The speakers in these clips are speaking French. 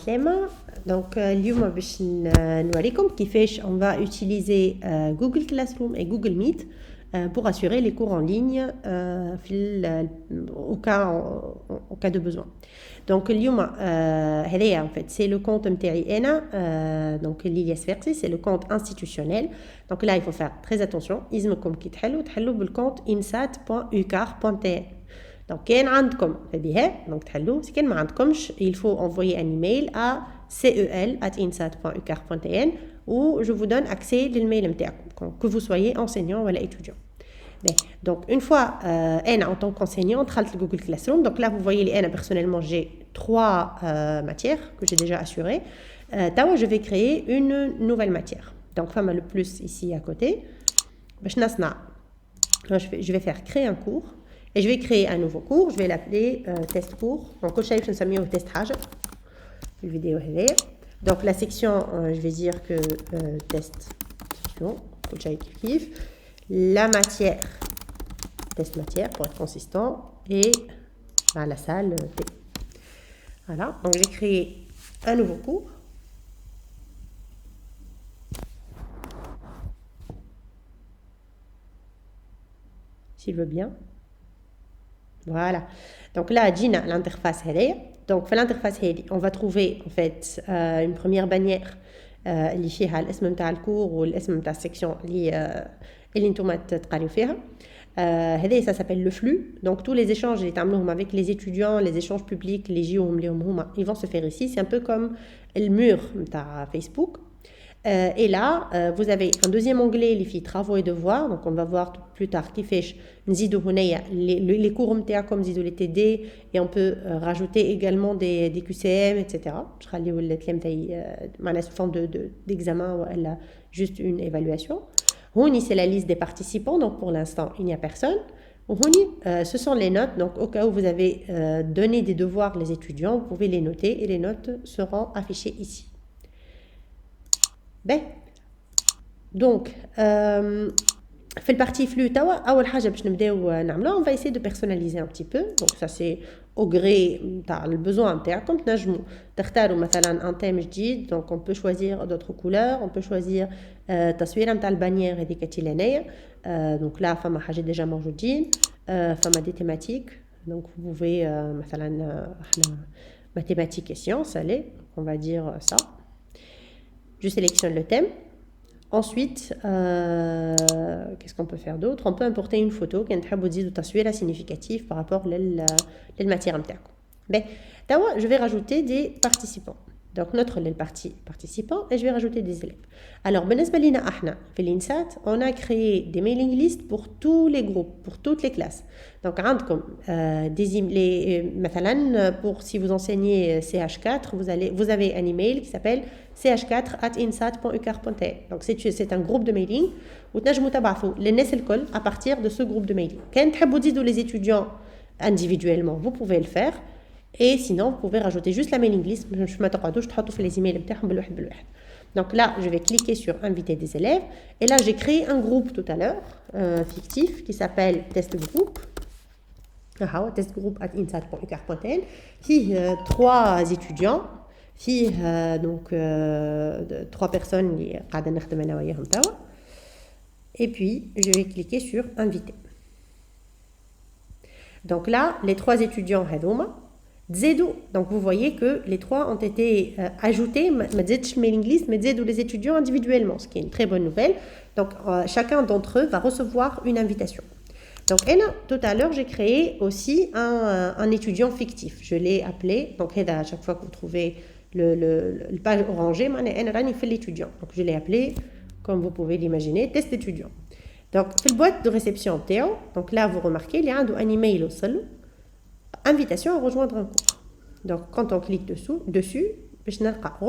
Slema. Donc, اليوم باش نوريكم كيفاش on va utiliser Google Classroom et Google Meet pour assurer les cours en ligne au cas de besoin. Donc, اليوم هذايا en fait c'est le compte نتاعي انا donc l'Ilias Ferti, c'est le compte institutionnel. Donc là il faut faire très attention. يلزمكم كي تحلوا بالcompte insat.ucar.tn. Donc كان عندكم بها donc تحلوا كان ما عندكمش il faut envoyer un email à cel@insat.ucar.tn où je vous donne accès للميل نتاعكم que vous soyez enseignant ou étudiant. Donc une fois en tant qu'enseignant دخلت Google Classroom. Donc là vous voyez personnellement j'ai 3 matières que j'ai déjà assurées. Je vais créer une nouvelle matière. Donc femme le plus ici à côté. Je vais faire créer un cours et je vais créer un nouveau cours. Je vais l'appeler test cours. Donc je vais نسميه test حاجة في الفيديو هذه. Donc la section je vais dire que test section كل شيء كيف. La matière, test matière pour être consistant, et la salle T. Voilà, donc j'ai créé un nouveau cours. S'il veut bien. Voilà, donc là, Gina, l'interface, donc l'interface, on va trouver en fait une première bannière اللي فيها الاسم نتاع الكور والاسم نتاع السيكشن اللي نتوما تقراو فيها. هذا ça s'appelle le flux. Donc tous les échanges اللي تعملوهم avec les étudiants, les échanges publics اللي يجيوهم ليهم هما, ils vont se faire ici. C'est un peu comme le mur نتاع Facebook. Et là, vous avez un deuxième onglet اللي فيه travaux et devoirs. Donc on va voir plus tard كيفاش نزيدو هنايا les cours نتاعكم نزيدو les TD et on peut rajouter également des QCM etc. Je خليو الكلام تاعي معناها sous forme d'examen ولا juste une évaluation. Honi, c'est la liste des participants, donc pour l'instant, il n'y a personne. Honi, ce sont les notes, donc au cas où vous avez donné des devoirs les étudiants, vous pouvez les noter et les notes seront affichées ici. Ben, donc, fait le parti flux tawa اول حاجه باش نبداو نعملوها on va essayer de personnaliser un petit peu. Donc ça c'est au gré تاع الbesoin نتاعكم. تنجموا تختاروا مثلا un thème جديد, donc on peut choisir d'autres couleurs, on peut choisir تصويره نتاع البانيير هذيك تي لهنايا. donc là فما حاجه ديجا موجودين, فما des thématiques. donc vous pouvez مثلا احنا mathématiques et sciences, allez on va dire ça. Je sélectionne le thème. Ensuite, qu'est-ce qu'on peut faire d'autre? On peut importer une photo qui est significative par rapport à la matière. Ben, je vais rajouter des participants. Donc, notre partie participants et je vais rajouter des élèves. Alors, on a créé des mailing lists pour tous les groupes, pour toutes les classes. Donc, pour si vous enseignez CH4, vous avez un email qui s'appelle ch4@insat.ucar.tn. Donc, c'est un groupe de mailing où vous les à partir de ce groupe de mailing. Quand vous les étudiants individuellement, vous pouvez le faire. Et sinon, vous pouvez rajouter juste la mailing list. Je vais mettre les emails. Donc là, je vais cliquer sur inviter des élèves. Et là, j'ai créé un groupe tout à l'heure, fictif, qui s'appelle test group. Test group @insat.ucar.tn. Qui 3 étudiants, donc 3 personnes. Et puis, je vais cliquer sur inviter. Donc là, les 3 étudiants, donc vous voyez que les 3 ont été ajoutés, mailing list, mais les étudiants individuellement, ce qui est une très bonne nouvelle. Donc chacun d'entre eux va recevoir une invitation. Donc tout à l'heure j'ai créé aussi un étudiant fictif. Je l'ai appelé, donc à chaque fois que vous trouvez le page orangée, fait l'étudiant. Donc je l'ai appelé, comme vous pouvez l'imaginer, test étudiant. Donc في boîte de réception Théo, donc là vous remarquez, il y a un email au salon. Invitation à rejoindre un cours. Donc, quand on clique dessus,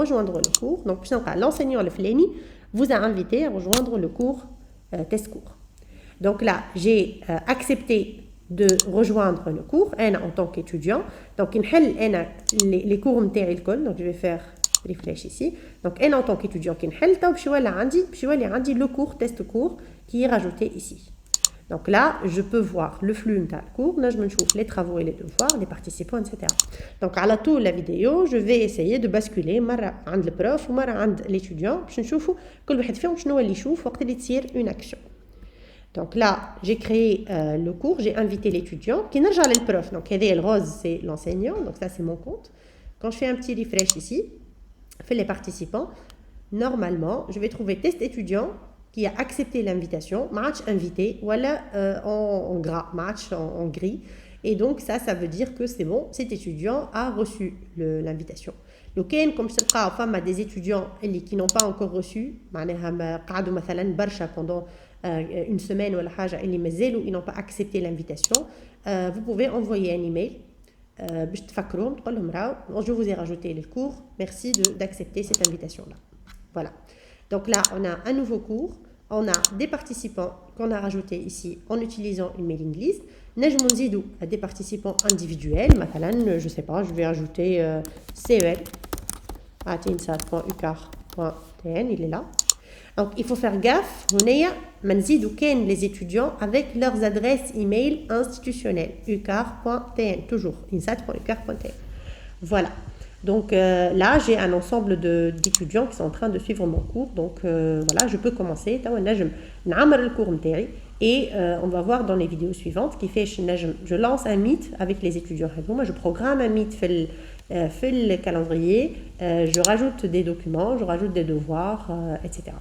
rejoindre le cours. Donc, l'enseignant Fleni vous a invité à rejoindre le cours test cours. Donc là, j'ai accepté de rejoindre le cours en tant qu'étudiant. Donc, les cours donc je vais faire refresh ici. Donc, en tant qu'étudiant, le cours test cours qui est rajouté ici. Donc là, je peux voir le flux de cours, je me trouve les travaux et les devoirs, les participants, etc. Donc à la toute la vidéo, je vais essayer de basculer مرة عند le prof ومرة عند l'étudiant باش نشوفوا كل واحد فيهم شنو اللي يشوف وقت اللي تصير une action. Donc là, j'ai créé le cours, j'ai invité l'étudiant qui نرجع للprof. Donc le rose c'est l'enseignant, donc ça c'est mon compte. Quand je fais un petit refresh ici, fais les participants, normalement, je vais trouver test étudiant qui a accepté l'invitation, match invité, voilà en gras, match en gris. Et donc ça veut dire que c'est bon, cet étudiant a reçu l'invitation. لو comme je تلقاو فما des étudiants qui n'ont pas encore reçu, معناها قعدوا مثلا برشا pendant une semaine ولا حاجة اللي مازالوا ils n'ont pas accepté l'invitation, vous pouvez envoyer un email باش تفكروهم تقول لهم راهو je vous ai rajouté le cours, merci d'accepter cette invitation là. Voilà. Donc là, on a un nouveau cours, on a des participants qu'on a rajoutés ici en utilisant une mailing list. نجمو نزيدو des participants individuels. مثلا, je sais pas, je vais ajouter CEL atinsat.ucar.tn, il est là. Donc il faut faire gaffe, هنايا ما نزيدو كان les étudiants avec leurs adresses email institutionnelles ucar.tn, toujours insat.ucar.tn. Voilà. Donc là, j'ai un ensemble d'étudiants qui sont en train de suivre mon cours. Donc voilà, je peux commencer. Le cours et on va voir dans les vidéos suivantes qui fait je lance un meet avec les étudiants. Moi, je programme un meet, fais le calendrier, je rajoute des documents, je rajoute des devoirs, etc.